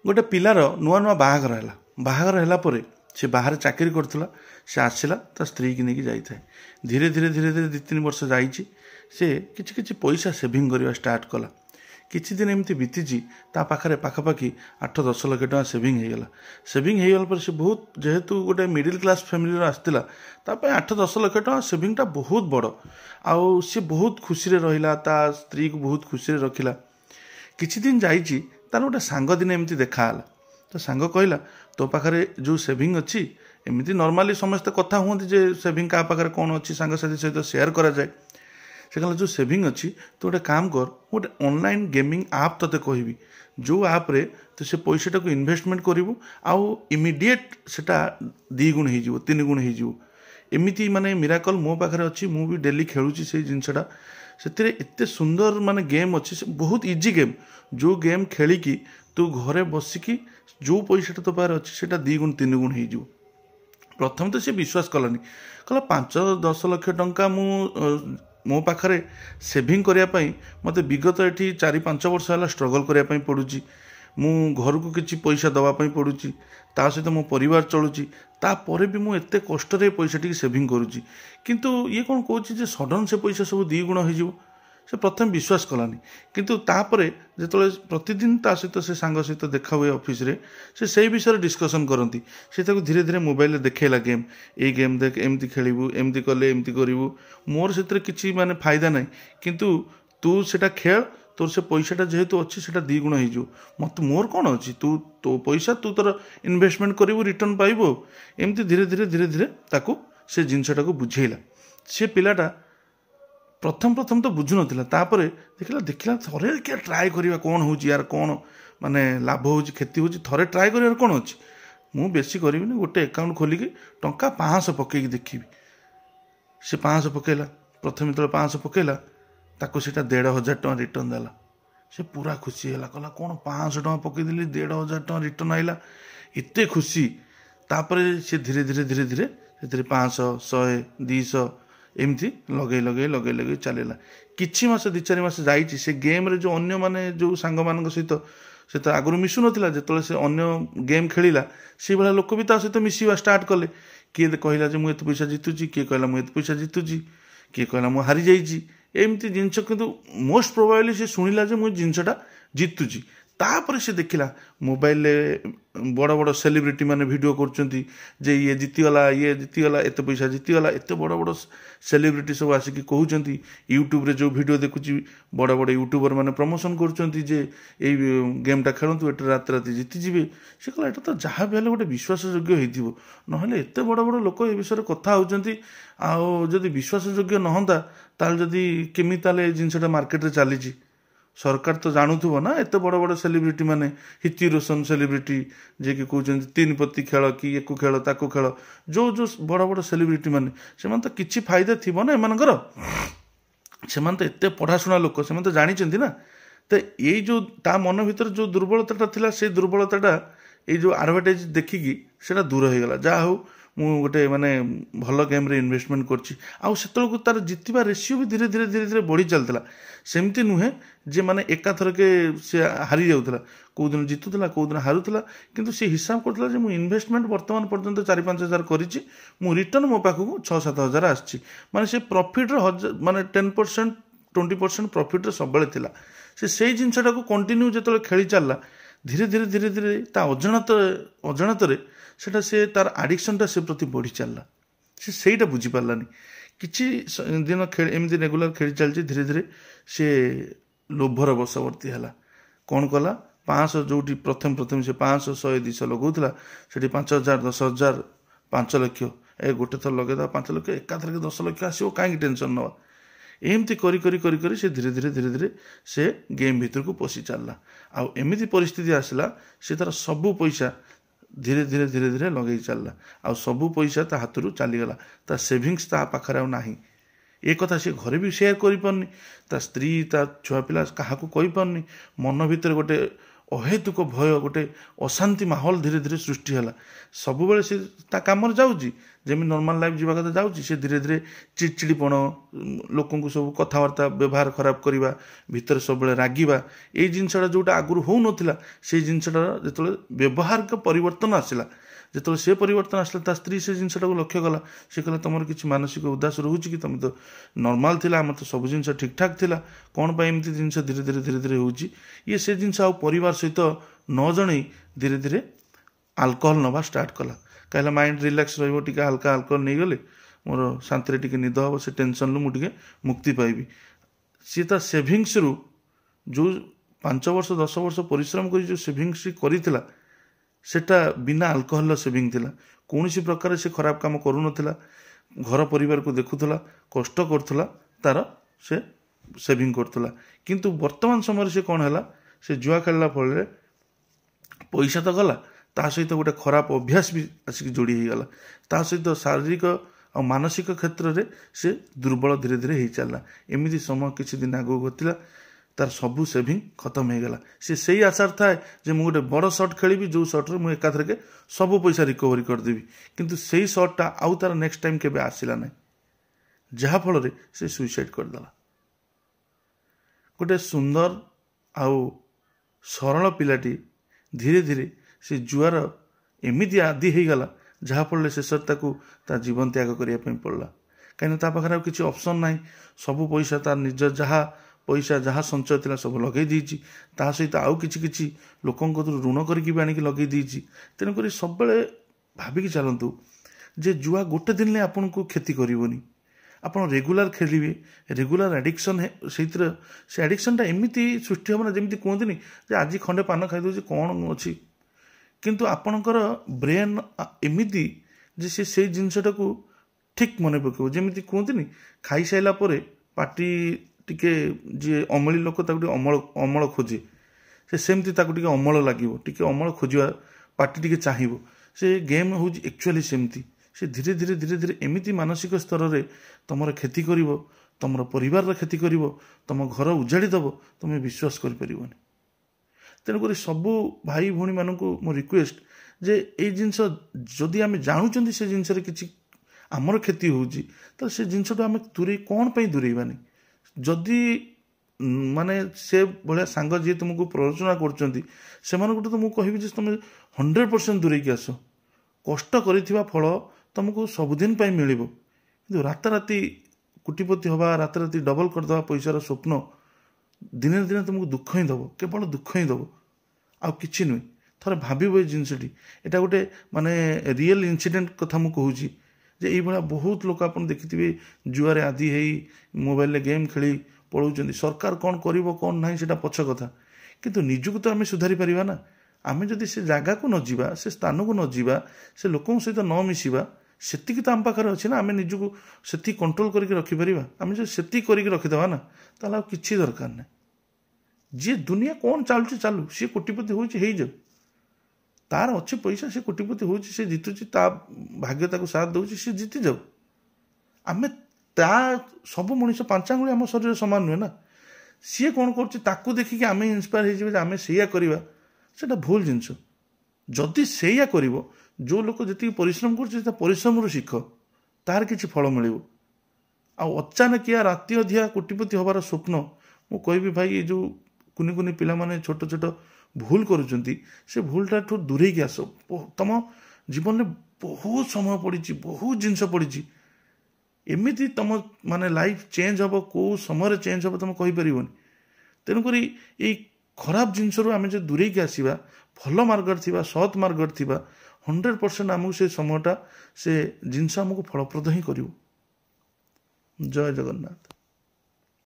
गोटे पिलार नुआ नुआ बाहागर है से बाहर चाकरी करथिला से आसला ता स्त्री की नहीं जाए धीरे धीरे धीरे धीरे 2-3 वर्ष जाइए से किछि पैसा सेविंग करवा स्टार्ट कला किछि दिन एमती बीतीची ता पाखरे पाखापाखि 8-10 लाख टका सेविंग होगला पर से बहुत जेहेतु गोटे मिडिल क्लास फैमिली आसला 8-10 लाख टका सेविंगटा बहुत बड़ आउ सी बहुत खुशी रहिला ता स्त्री को बहुत खुशी रखिला किछि दिन जाइए तार गोटे सांग दिन एमती देखाला तो सांग कहला तो पाखरे जो सेविंग अच्छी एमती नॉर्मली समस्ते कथा हुआ जे सेविंग क्या पाखे कौन अच्छी सांगसाथी सहित शेयर करा जाए से कहला जो सेविंग अच्छी तो गोटे काम कर गोटे ऑनलाइन गेमिंग आप तते कहबी जो आप रे तो से पैसाटा को इन्वेस्टमेंट करू आउ इमिडिएट सेटा 2 गुण हो 3 गुण हो एमती माने मिराकल मो पाखे अच्छी मु भी डेली खेलुची से जिनसटा से एते सुंदर माने गेम अच्छी बहुत इजी गेम जो गेम खेलिकी तू घरे बसिकी जो पैसाटा तो पार अच्छी से 2 गुण 3 गुण हो प्रथम तो सी विश्वास कलानी कहला 5-10 लाख टंका मो पाखरे सेविंग करने मत विगत ये 4-5 वर्ष है स्ट्रगल करने पड़ुची मु घर को किसी पैसा दवापाई पड़ुची ता सहित मो परिवार चलुची तापर भी मुझे एत कष्ट पैसा टी सेविंग करुच्ची किंतु ये कौन कौन सडन से पैसा सब 2 गुण हो से प्रथम विश्वास कलानी किंतु तापर जो प्रतिदिन ता सहित से सांग सहित देखा हुए ऑफिस रे से विषय डिस्कसन करती से धीरे धीरे मोबाइल देखेला गेम ए गेम देख एमती खेलू एमती कले एमती करू मोर से किसी माने फायदा नहीं किंतु तू सेटा खेल तोर से पैसाटा जेहेतु अच्छी से 2 गुण हो मत मोर कौन अच्छी तू तो पैसा तू तोर इन्वेस्टमेंट करू रिटर्न पाइब एमती धीरे धीरे धीरे धीरे ताकू से जिनसटा को बुझेला से पिलाटा प्रथम तो बुझु नथिला तापर देखला थरे क्या ट्राए करवा कौन हो यार कौन माने लाभ हो क्षति हो थरे ट्राए कर कौन अच्छी मु बेसी करी गोटे अकाउंट खोलिकी टंका 500 पकईकी देखी से 500 पकेला प्रथम जो 500 पकेला ताको सीटा 1,500 टका रिटर्न देला से पूरा खुशी है कहला कौन 500 टका पकईदेली 1,500 टका रिटर्न आइला एते खुशी तापर से धीरे धीरे धीरे धीरे से 500 100 200 एमती लगे चलेला किछि मास 2-4 मास जाइए से गेम रे जो अन्य माने जो सांग मान सहित से तो आगु मिसु नथिला जेतले से अन्य गेम खेलिला से भाला लोक भी ता सहित मिसिवा स्टार्ट कले किए कहला जे मु एत पैसा जीतुची किए कहला मु एत पैसा जीतुची किए कहला मु हारी जाइची एमती जिनस किंतु मोस्ट प्रोबेबली से शुणिला जे मु जिनसटा जीतुची तापर से देखिला मोबाइल बड़ बड़ सेलिब्रिटी माने वीडियो करचंती जे ये जीतीगला एत पैसा जीतीगला एत बड़ बड़ सेलिब्रिटी सब आसिक कहउचंती यूट्यूब रे जो वीडियो देखुची बड़ बड़ यूट्यूबर माने प्रमोशन करचंती जे ए गेमटा खेलंतु एट रात रात जीती जीवे से कहला एटा तो जहाँ भी हेले गोटे विश्वास योग्य होइथिबो नहले एत बड़ बड़ लोक ए विषय कथा होउचंती आ जदि विश्वास योग्य नहंता ताल जदि केमी ताले जिनसटा मार्केट रे चलीची सरकार तो जानूथुब ना एत बड़ बड़ सेलिब्रिटी माने हिति रोशन सेलिब्रिटी जे कि कहउचंती 3 पत्ती खेल कि एको खेल ताको खेल जो जो बड़ बड़ सेलिब्रिटी माने से तो किछि फायदा थिबो ना एमानकर से तो एत पढ़ाशुना लोक से तो जानिचंती ना तो ये जो ता मन भीतर जो दुर्बलता थिला से दुर्बलता ये जो एडवर्टाइज देखिकी सेटा दूर हो गला जा हो मु गोटे माने भल गेम रे इन्वेस्टमेंट करछि आउ सेतलको तार जितिबा रेशियो भी धीरे धीरे धीरे धीरे बढ़ी चलतला सेमती नुहे जे माने एका थरके से हारी जाउतला को दिन जितुतला को दिन हारुतला किंतु से हिसाब करतला जे मु इन्वेस्टमेंट वर्तमान पर्यंत 4-5 हजार करिछि मु रिटर्न मो पाखु 6-7 हजार आछि माने से प्रॉफिट रे माने 10% 20% प्रॉफिट रे सब बेले थिला से जिनसटा को कंटिन्यू जेतले खेली चलला धीरे धीरे धीरे धीरे ता अजाणत सेटा से तार आडिक्शनटा से प्रति बढ़ी चलला से सेटा बुझी पारलानी किछि दिन खेल एमती रेगुलर खेली चलछि धीरे धीरे से लोभर बशवर्ती है कौन कला 500 जो प्रथम से 500 100 200 लगौला से 5,000 10,000 5 लाख ए गोटे थर लगे 5 लाख एकाथर के 10 लाख आसो कहीं टेंशन नवा एमती करी करी करी करी से धीरे धीरे धीरे धीरे से गेम भीतर को पशि चलला आ एमती परिस्थिति आसला से तार सबू पैसा धीरे धीरे धीरे धीरे लगे चलला आ सबू पैसा ता हाथ चलीगला ता सेविंग्स ता पाखरे आ नाही ए कथा से घरे भी शेयर करि पारनी ता स्त्री ता छुआ पिला काहाकू कहि पारनी मन भीतर गोटे अहेतुक भय गोटे अशांति माहौल धीरे धीरे सृष्टि है सब बेले से ता काम जाऊँगी ଯେମିତି ନର୍ମାଲ ଲାଇଫ୍ ଯିବା କଥା ଯାଉଛି, ସେ ଧୀରେ ଧୀରେ ଚିଡ଼ଚିଡ଼ିପଣ, ଲୋକଙ୍କୁ ସବୁ କଥାବାର୍ତ୍ତା ବ୍ୟବହାର ଖରାପ କରିବା, ଭିତରେ ସବୁବେଳେ ରାଗିବା, ଏଇ ଜିନିଷଟା ଯେଉଁଟା ଆଗରୁ ହେଉନଥିଲା ସେଇ ଜିନିଷଟା ଯେତେବେଳେ ବ୍ୟବହାରିକ ପରିବର୍ତ୍ତନ ଆସିଲା, ଯେତେବେଳେ ସେ ପରିବର୍ତ୍ତନ ଆସିଲା ତା ସ୍ତ୍ରୀ ସେ ଜିନିଷଟାକୁ ଲକ୍ଷ୍ୟ କଲା। ସେ କହିଲା ତୁମର କିଛି ମାନସିକ ଉଦାସ ରହୁଛି କି? ତୁମେ ତ ନର୍ମାଲ ଥିଲା, ଆମର ତ ସବୁ ଜିନିଷ ଠିକ୍ଠାକ୍ ଥିଲା, କ'ଣ ପାଇଁ ଏମିତି ଜିନିଷ ଧୀରେ ଧୀରେ ଧୀରେ ଧୀରେ ହେଉଛି? ଇଏ ସେ ଜିନିଷ ଆଉ ପରିବାର ସହିତ ନ ଜଣେଇ ଧୀରେ ଧୀରେ ଆଲକୋହଲ ନେବା ଷ୍ଟାର୍ଟ କଲା। କହିଲା ମାଇଣ୍ଡ ରିଲାକ୍ସ ରହିବ, ଟିକେ ହାଲକା ଆଲକୋହଲ ନେଇଗଲେ ମୋର ଶାନ୍ତିରେ ଟିକେ ନିଦ ହେବ, ସେ ଟେନସନ୍ରୁ ମୁଁ ଟିକେ ମୁକ୍ତି ପାଇବି। ସିଏ ତା ସେଭିଙ୍ଗସରୁ ଯେଉଁ 5 ବର୍ଷ 10 ବର୍ଷ ପରିଶ୍ରମ କରି ଯେଉଁ ସେଭିଙ୍ଗସ କରିଥିଲା ସେଟା ବିନା ଆଲକୋହଲର ସେଭିଙ୍ଗ ଥିଲା। କୌଣସି ପ୍ରକାର ସେ ଖରାପ କାମ କରୁନଥିଲା, ଘର ପରିବାରକୁ ଦେଖୁଥିଲା, କଷ୍ଟ କରୁଥିଲା, ତାର ସେ ସେଭିଙ୍ଗ କରୁଥିଲା। କିନ୍ତୁ ବର୍ତ୍ତମାନ ସମୟରେ ସେ କ'ଣ ହେଲା, ସେ ଜୁଆ ଖେଳିଲା ଫଳରେ ପଇସା ତ ଗଲା, ତା ସହିତ ଗୋଟେ ଖରାପ ଅଭ୍ୟାସ ବି ଆସିକି ଯୋଡ଼ି ହେଇଗଲା। ତା ସହିତ ଶାରୀରିକ ଆଉ ମାନସିକ କ୍ଷେତ୍ରରେ ସେ ଦୁର୍ବଳ ଧୀରେ ଧୀରେ ହେଇ ଚାଲିଲା। ଏମିତି ସମୟ କିଛି ଦିନ ଆଗକୁ ଘଟିଲା, ତାର ସବୁ ସେଭିଙ୍ଗ ଖତମ ହେଇଗଲା। ସେ ସେଇ ଆଶାରେ ଥାଏ ଯେ ମୁଁ ଗୋଟେ ବଡ଼ ସଟ୍ ଖେଳିବି, ଯେଉଁ ସଟ୍ରେ ମୁଁ ଏକାଥରକେ ସବୁ ପଇସା ରିକଭରି କରିଦେବି। କିନ୍ତୁ ସେଇ ସଟ୍ଟା ଆଉ ତାର ନେକ୍ସଟ ଟାଇମ୍ କେବେ ଆସିଲା ନାହିଁ, ଯାହାଫଳରେ ସେ ସୁଇସାଇଡ଼ କରିଦେଲା। ଗୋଟେ ସୁନ୍ଦର ଆଉ ସରଳ ପିଲାଟି ଧୀରେ ଧୀରେ ସେ ଜୁଆର ଏମିତି ଆଦି ହେଇଗଲା, ଯାହାଫଳରେ ଶେଷରେ ତାକୁ ତା ଜୀବନ ତ୍ୟାଗ କରିବା ପାଇଁ ପଡ଼ିଲା। କାହିଁକିନା ତା ପାଖରେ ଆଉ କିଛି ଅପସନ୍ ନାହିଁ। ସବୁ ପଇସା ତାର ନିଜ ଯାହା ପଇସା ଯାହା ସଞ୍ଚୟ ଥିଲା ସବୁ ଲଗେଇ ଦେଇଛି, ତା ସହିତ ଆଉ କିଛି କିଛି ଲୋକଙ୍କ କତରୁ ଋଣ କରିକି ବି ଆଣିକି ଲଗେଇ ଦେଇଛି। ତେଣୁକରି ସବୁବେଳେ ଭାବିକି ଚାଲନ୍ତୁ ଯେ ଜୁଆ ଗୋଟେ ଦିନରେ ଆପଣଙ୍କୁ କ୍ଷତି କରିବନି। ଆପଣ ରେଗୁଲାର ଖେଳିବେ, ରେଗୁଲାର ଆଡ଼ିକ୍ସନ୍, ସେଇଥିରେ ସେ ଆଡ଼ିକ୍ସନ୍ଟା ଏମିତି ସୃଷ୍ଟି ହେବ ନା, ଯେମିତି କୁହନ୍ତିନି ଯେ ଆଜି ଖଣ୍ଡେ ପାନ ଖାଇଦେଉଛି କ'ଣ ଅଛି, କିନ୍ତୁ ଆପଣଙ୍କର ବ୍ରେନ୍ ଏମିତି ଯେ ସେ ସେଇ ଜିନିଷଟାକୁ ଠିକ୍ ମନେ ପକାଇବ। ଯେମିତି କୁହନ୍ତିନି ଖାଇସାରିଲା ପରେ ପାଟି ଟିକେ, ଯିଏ ଅମଳି ଲୋକ ତାକୁ ଟିକେ ଅମଳ ଖୋଜେ, ସେ ସେମିତି ତାକୁ ଟିକେ ଅମଳ ଲାଗିବ, ଟିକେ ଅମଳ ଖୋଜିବା, ପାଟି ଟିକେ ଚାହିଁବ। ସେ ଗେମ୍ ହେଉଛି ଆକ୍ଚୁଆଲି ସେମିତି। ସେ ଧୀରେ ଧୀରେ ଧୀରେ ଧୀରେ ଏମିତି ମାନସିକ ସ୍ତରରେ ତୁମର କ୍ଷତି କରିବ, ତୁମର ପରିବାରର କ୍ଷତି କରିବ, ତୁମ ଘର ଉଜାଡ଼ି ଦେବ, ତୁମେ ବିଶ୍ୱାସ କରିପାରିବନି। ତେଣୁକରି ସବୁ ଭାଇ ଭଉଣୀମାନଙ୍କୁ ମୋ ରିକ୍ୱେଷ୍ଟ ଯେ ଏଇ ଜିନିଷ ଯଦି ଆମେ ଜାଣୁଛନ୍ତି ସେ ଜିନିଷରେ କିଛି ଆମର କ୍ଷତି ହେଉଛି, ତାହେଲେ ସେ ଜିନିଷଟା ଆମେ କ'ଣ ପାଇଁ ଦୂରେଇବାନି? ଯଦି ମାନେ ସେ ଭଳିଆ ସାଙ୍ଗ ଯିଏ ତୁମକୁ ପ୍ରରୋଚନା କରୁଛନ୍ତି, ସେମାନଙ୍କଠୁ ତ ମୁଁ କହିବି ଯେ ତୁମେ 100% ଦୂରେଇକି ଆସ। କଷ୍ଟ କରିଥିବା ଫଳ ତୁମକୁ ସବୁଦିନ ପାଇଁ ମିଳିବ, କିନ୍ତୁ ରାତାରାତି କୋଟିପତି ହେବା, ରାତାରାତି ଡବଲ କରିଦେବା ପଇସାର ସ୍ୱପ୍ନ ଦିନେ ଦିନେ ତୁମକୁ ଦୁଃଖ ହିଁ ଦେବ, କେବଳ ଦୁଃଖ ହିଁ ଦେବ, ଆଉ କିଛି ନୁହେଁ। ଥରେ ଭାବିବ ଏଇ ଜିନିଷଟି, ଏଇଟା ଗୋଟେ ମାନେ ରିଏଲ୍ ଇନସିଡେଣ୍ଟ କଥା ମୁଁ କହୁଛି ଯେ ଏଇଭଳିଆ ବହୁତ ଲୋକ ଆପଣ ଦେଖିଥିବେ ଜୁଆରେ ଆଦି ହେଇ ମୋବାଇଲରେ ଗେମ୍ ଖେଳି ପଳାଉଛନ୍ତି। ସରକାର କ'ଣ କରିବ କ'ଣ ନାହିଁ ସେଇଟା ପଛ କଥା, କିନ୍ତୁ ନିଜକୁ ତ ଆମେ ସୁଧାରି ପାରିବା ନା। ଆମେ ଯଦି ସେ ଜାଗାକୁ ନ ଯିବା, ସେ ସ୍ଥାନକୁ ନ ଯିବା, ସେ ଲୋକଙ୍କ ସହିତ ନ ମିଶିବା, ସେତିକି ତ ଆମ ପାଖରେ ଅଛି ନା। ଆମେ ନିଜକୁ ସେତିକି କଣ୍ଟ୍ରୋଲ କରିକି ରଖିପାରିବା। ଆମେ ଯଦି ସେତିକି କରିକି ରଖିଦେବା ନା, ତାହେଲେ ଆଉ କିଛି ଦରକାର ନାହିଁ। ଯିଏ ଦୁନିଆ କ'ଣ ଚାଲୁଛି ଚାଲୁ, ସିଏ କୋଟିପତି ହେଉଛି ହେଇଯାଉ, ତାର ଅଛି ପଇସା, ସେ କୋଟିପତି ହେଉଛି, ସେ ଜିତୁଛି, ତା ଭାଗ୍ୟ ତାକୁ ସାଥ ଦେଉଛି, ସେ ଜିତିଯାଉ। ଆମେ ତା ସବୁ ମଣିଷ 5 ଆଙ୍ଗୁଳି ଆମ ଶରୀର ସମାନ ନୁହେଁ ନା। ସିଏ କ'ଣ କରୁଛି ତାକୁ ଦେଖିକି ଆମେ ଇନ୍ସପାୟାର ହେଇଯିବା ଯେ ଆମେ ସେଇଆ କରିବା, ସେଇଟା ଭୁଲ ଜିନିଷ। ଯଦି ସେଇଆ କରିବ, ଯେଉଁ ଲୋକ ଯେତିକି ପରିଶ୍ରମ କରୁଛି ତା ପରିଶ୍ରମରୁ ଶିଖ, ତାର କିଛି ଫଳ ମିଳିବ। ଆଉ ଅଚାନକିଆ ରାତି ଅଧିଆ କୋଟିପତି ହେବାର ସ୍ୱପ୍ନ, ମୁଁ କହିବି ଭାଇ ଏ ଯେଉଁ କୁନି କୁନି ପିଲାମାନେ ଛୋଟ ଛୋଟ ଭୁଲ କରୁଛନ୍ତି, ସେ ଭୁଲଟାଠୁ ଦୂରେଇକି ଆସ। ତମ ଜୀବନରେ ବହୁତ ସମୟ ପଡ଼ିଛି, ବହୁତ ଜିନିଷ ପଡ଼ିଛି, ଏମିତି ତମ ମାନେ ଲାଇଫ୍ ଚେଞ୍ଜ ହେବ, କେଉଁ ସମୟରେ ଚେଞ୍ଜ ହେବ ତମେ କହିପାରିବନି। ତେଣୁକରି ଏଇ ଖରାପ ଜିନିଷରୁ ଆମେ ଯଦି ଦୂରେଇକି ଆସିବା, ଭଲ ମାର୍ଗରେ ଥିବା, ସତ୍ ମାର୍ଗରେ ଥିବା, 100% ଆମକୁ ସେ ସମୟଟା, ସେ ଜିନିଷ ଆମକୁ ଫଳପ୍ରଦ ହିଁ କରିବ। ଜୟ ଜଗନ୍ନାଥ।